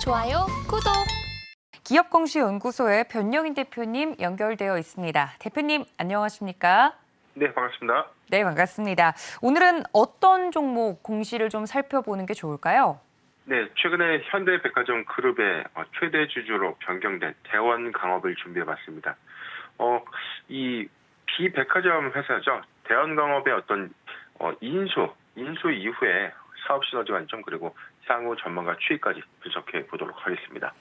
좋아요, 구독. 기업공시연구소의 변영인 대표님 연결되어 있습니다. 대표님 안녕하십니까? 네, 반갑습니다. 네, 반갑습니다. 오늘은 어떤 종목 공시를 좀 살펴보는 게 좋을까요? 네, 최근에 현대백화점 그룹의 최대 주주로 변경된 대원강업을 준비해봤습니다. 이 비백화점 회사죠. 대원강업의 어떤 인수 이후에 사업 시너지 관점 그리고 향후 전망과 추이까지 분석해 보도록 하겠습니다.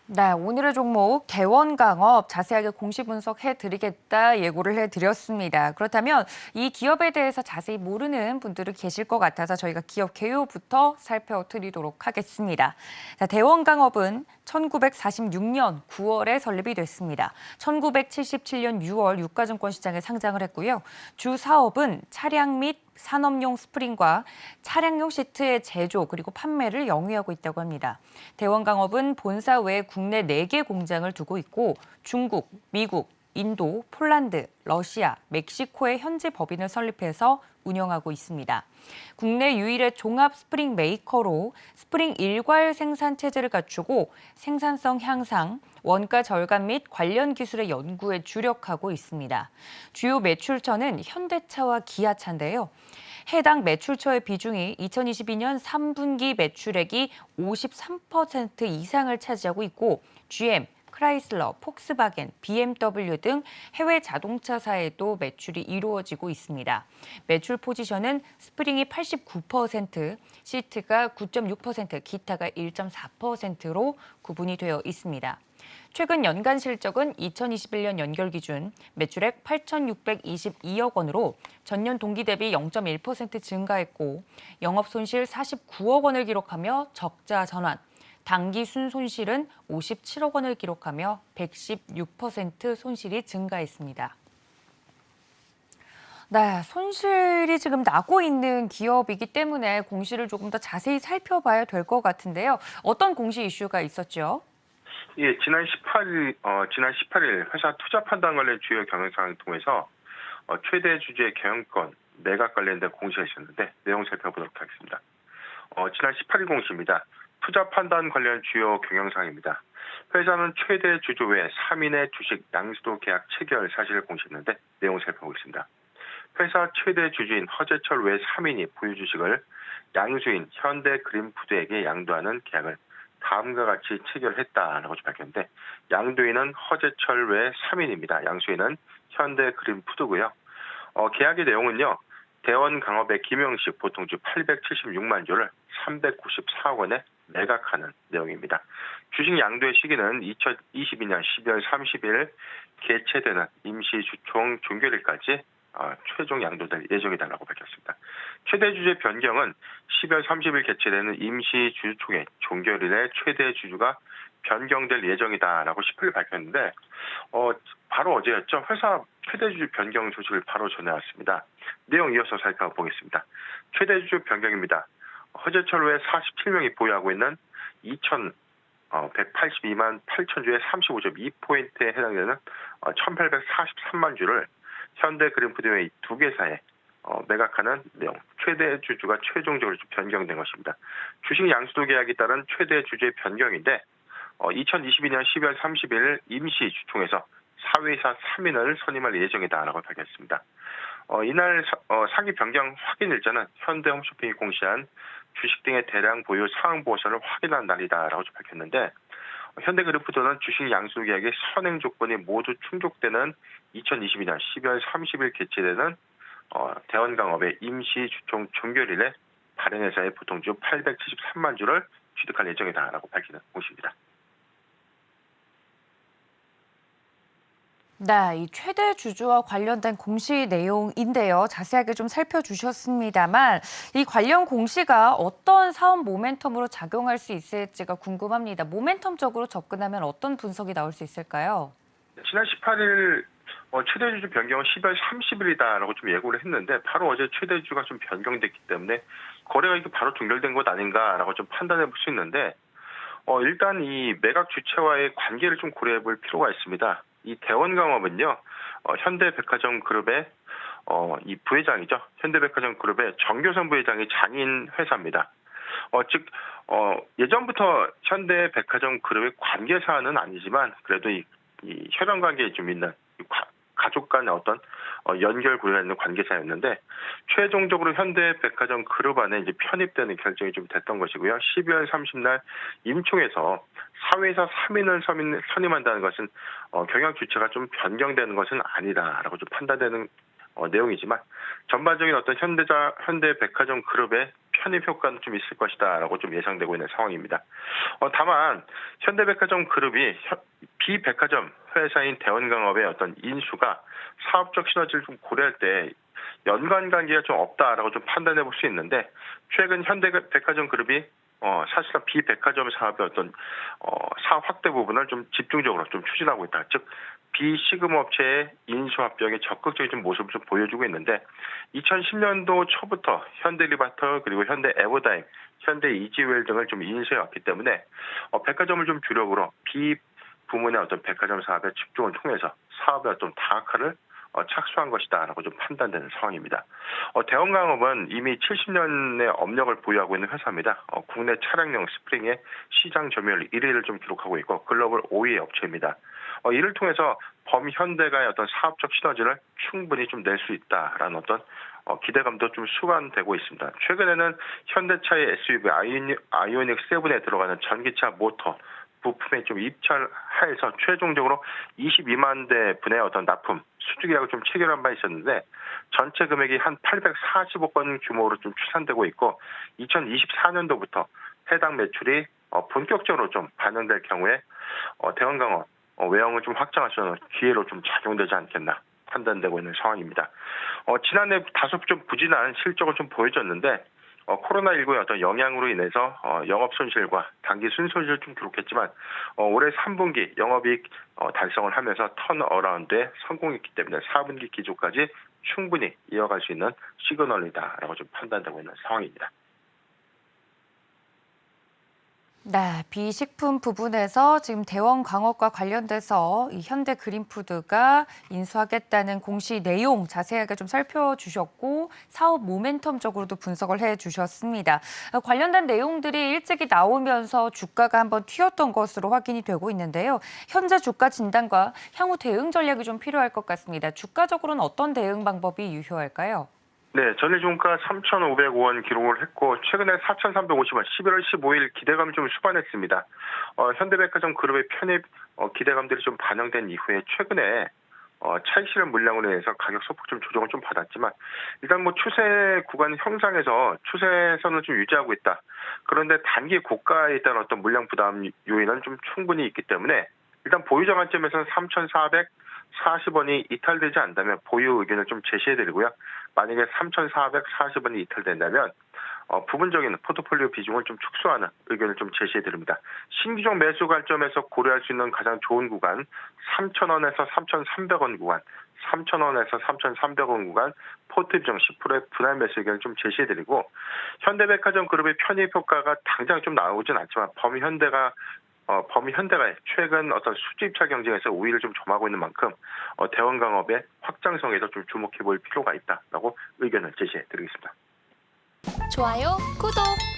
네, 오늘의 종목 대원강업 자세하게 공시 분석해 드리겠다 예고를 해드렸습니다. 그렇다면 이 기업에 대해서 자세히 모르는 분들이 계실 것 같아서 저희가 기업 개요부터 살펴드리도록 하겠습니다. 자, 대원강업은 1946년 9월에 설립이 됐습니다. 1977년 6월 유가증권 시장에 상장을 했고요. 주 사업은 차량 및 산업용 스프링과 차량용 시트의 제조 그리고 판매를 영위하고 있다고 합니다. 대원강업은 본사 외에 국내 4개 공장을 두고 있고 중국, 미국, 인도, 폴란드, 러시아, 멕시코에 현지 법인을 설립해서 운영하고 있습니다. 국내 유일의 종합 스프링 메이커로 스프링 일괄 생산 체제를 갖추고 생산성 향상, 원가 절감 및 관련 기술의 연구에 주력하고 있습니다. 주요 매출처는 현대차와 기아차인데요. 해당 매출처의 비중이 2022년 3분기 매출액이 53% 이상을 차지하고 있고 GM, 크라이슬러, 폭스바겐, BMW 등 해외 자동차사에도 매출이 이루어지고 있습니다. 매출 포지션은 스프링이 89%, 시트가 9.6%, 기타가 1.4%로 구분이 되어 있습니다. 최근 연간 실적은 2021년 연결 기준 매출액 8,622억 원으로 전년 동기 대비 0.1% 증가했고 영업 손실 49억 원을 기록하며 적자 전환, 당기 순손실은 57억 원을 기록하며 116% 손실이 증가했습니다. 네, 손실이 지금 나고 있는 기업이기 때문에 공시를 조금 더 자세히 살펴봐야 될 것 같은데요. 어떤 공시 이슈가 있었죠? 예, 지난 18일 회사 투자 판단 관련 주요 경영사항을 통해서 최대 주주의 경영권 매각 관련된 공시가 있었는데 내용 살펴보도록 하겠습니다. 지난 18일 공시입니다. 투자 판단 관련 주요 경영사항입니다. 회사는 최대 주주 외 3인의 주식 양수도 계약 체결 사실을 공시했는데 내용 살펴보겠습니다. 회사 최대 주주인 허재철 외 3인이 보유 주식을 양수인 현대그린푸드에게 양도하는 계약을 다음과 같이 체결했다라고 밝혔는데 양도인은 허재철 외 3인입니다. 양수인은 현대그린푸드고요. 계약의 내용은요. 대원강업의 김영식 보통주 876만 주를 394억 원에 매각하는 내용입니다. 주식 양도의 시기는 2022년 12월 30일 개최되는 임시주총 종결일까지 최종 양도될 예정이다라고 밝혔습니다. 최대 주주의 변경은 12월 30일 개최되는 임시주총의 종결일에 최대 주주가 변경될 예정이다라고 10일 밝혔는데 바로 어제였죠. 회사 최대 주주 변경 소식을 바로 전해왔습니다. 내용 이어서 살펴보겠습니다. 최대 주주 변경입니다. 허재철 외 47명이 보유하고 있는 2,182만 8천 주의 35.2%에 해당되는 1,843만 주를 현대그린푸드의 2개사에 매각하는 내용, 최대 주주가 최종적으로 변경된 것입니다. 주식 양수도 계약에 따른 최대 주주의 변경인데 2022년 12월 30일 임시주총에서 사회이사 3인을 선임할 예정이다라고 밝혔습니다. 이날 사기 변경 확인 일자는 현대홈쇼핑이 공시한 주식 등의 대량 보유 상황 보고서를 확인한 날이다라고 밝혔는데 현대그룹푸드는 주식 양수 계약의 선행 조건이 모두 충족되는 2022년 12월 30일 개최되는 대원강업의 임시주총 종결일에 발행회사의 보통주 873만 주를 취득할 예정이다라고 밝히는 공시입니다. 네, 이 최대 주주와 관련된 공시 내용인데요. 자세하게 좀 살펴주셨습니다만 이 관련 공시가 어떤 사업 모멘텀으로 작용할 수 있을지가 궁금합니다. 모멘텀적으로 접근하면 어떤 분석이 나올 수 있을까요? 지난 18일 최대 주주 변경은 12월 30일이다라고 좀 예고를 했는데 바로 어제 최대 주주가 좀 변경됐기 때문에 거래가 이게 바로 종결된 것 아닌가라고 좀 판단해 볼 수 있는데 일단 이 매각 주체와의 관계를 좀 고려해 볼 필요가 있습니다. 이 대원강업은요, 현대백화점 그룹의 이 부회장이죠. 현대백화점 그룹의 정교선 부회장이 장인 회사입니다. 즉 예전부터 현대백화점 그룹의 관계사는 아니지만 그래도 이 혈연 관계에 좀 있는 가족 간의 어떤 연결고리가 있는 관계사였는데 최종적으로 현대백화점 그룹 안에 이제 편입되는 결정이 좀 됐던 것이고요. 12월 30날 임총에서 사회에서 3인을 선임한다는 것은 경영 주체가 좀 변경되는 것은 아니다라고 좀 판단되는 내용이지만 전반적인 어떤 현대백화점 그룹의 편입 효과는 좀 있을 것이다라고 좀 예상되고 있는 상황입니다. 다만 현대백화점 그룹이 비백화점 회사인 대원강업의 어떤 인수가 사업적 시너지를 좀 고려할 때 연관 관계가 좀 없다라고 좀 판단해 볼 수 있는데 최근 현대백화점 그룹이 사실상 비백화점 사업의 어떤 사업 확대 부분을 좀 집중적으로 좀 추진하고 있다. 즉 비시금업체의 인수합병에 적극적인 좀 모습을 좀 보여주고 있는데 2010년도 초부터 현대리바터 그리고 현대에버다임, 현대이지웰 등을 좀 인수해 왔기 때문에 백화점을 좀 주력으로 비부문의 어떤 백화점 사업에 집중을 통해서 사업의 어떤 다각화를 착수한 것이다라고 좀 판단되는 상황입니다. 대원강업은 이미 70년의 업력을 보유하고 있는 회사입니다. 국내 차량용 스프링의 시장 점유율 1위를 좀 기록하고 있고 글로벌 5위 업체입니다. 이를 통해서 범현대가의 어떤 사업적 시너지를 충분히 좀 낼 수 있다라는 어떤 기대감도 좀 수반되고 있습니다. 최근에는 현대차의 SUV 아이오닉 7에 들어가는 전기차 모터 부품에 좀 입찰하여서 최종적으로 22만 대 분의 어떤 납품 수주 계약을 좀 체결한 바 있었는데 전체 금액이 한 840억 원 규모로 좀 추산되고 있고 2024년도부터 해당 매출이 본격적으로 좀 반영될 경우에 대원강업 외형을 좀 확장할 수 있는 기회로 좀 작용되지 않겠나 판단되고 있는 상황입니다. 지난해 다소 좀 부진한 실적을 좀 보여줬는데 코로나19의 어떤 영향으로 인해서 영업 손실과 단기 순손실을 좀 기록했지만 올해 3분기 영업이익 달성을 하면서 턴어라운드에 성공했기 때문에 4분기 기조까지 충분히 이어갈 수 있는 시그널이다라고 좀 판단되고 있는 상황입니다. 네, 비식품 부분에서 지금 대원강업과 관련돼서 이 현대그린푸드가 인수하겠다는 공시 내용 자세하게 좀 살펴주셨고 사업 모멘텀적으로도 분석을 해주셨습니다. 관련된 내용들이 일찍이 나오면서 주가가 한번 튀었던 것으로 확인이 되고 있는데요. 현재 주가 진단과 향후 대응 전략이 좀 필요할 것 같습니다. 주가적으로는 어떤 대응 방법이 유효할까요? 네, 전일종가 3,505원 기록을 했고 최근에 4,350원 11월 15일 기대감이 좀 수반했습니다. 현대백화점 그룹의 편입 기대감들이 좀 반영된 이후에 최근에 차익 실현 물량으로 인해서 가격 소폭 좀 조정을 좀 받았지만 일단 뭐 추세 구간 형상에서 추세선을 좀 유지하고 있다. 그런데 단기 고가에 있다는 어떤 물량 부담 요인은 좀 충분히 있기 때문에 일단 보유자 관점에서는 3,440원이 이탈되지 않는다면 보유 의견을 좀 제시해드리고요. 만약에 3,440원이 이탈된다면 부분적인 포트폴리오 비중을 좀 축소하는 의견을 좀 제시해드립니다. 신규종 매수 관점에서 고려할 수 있는 가장 좋은 구간 3,000원에서 3,300원 구간 3,000원에서 3,300원 구간 포트 비중 10%의 분할 매수 의견을 좀 제시해드리고 현대백화점 그룹의 편입 효과가 당장 좀 나오진 않지만 범현대가 최근 어떤 수주 입찰 경쟁에서 우위를 좀 점하고 있는 만큼 대원강업의 확장성에도 좀 주목해 볼 필요가 있다라고 의견을 제시해 드리겠습니다. 좋아요, 구독!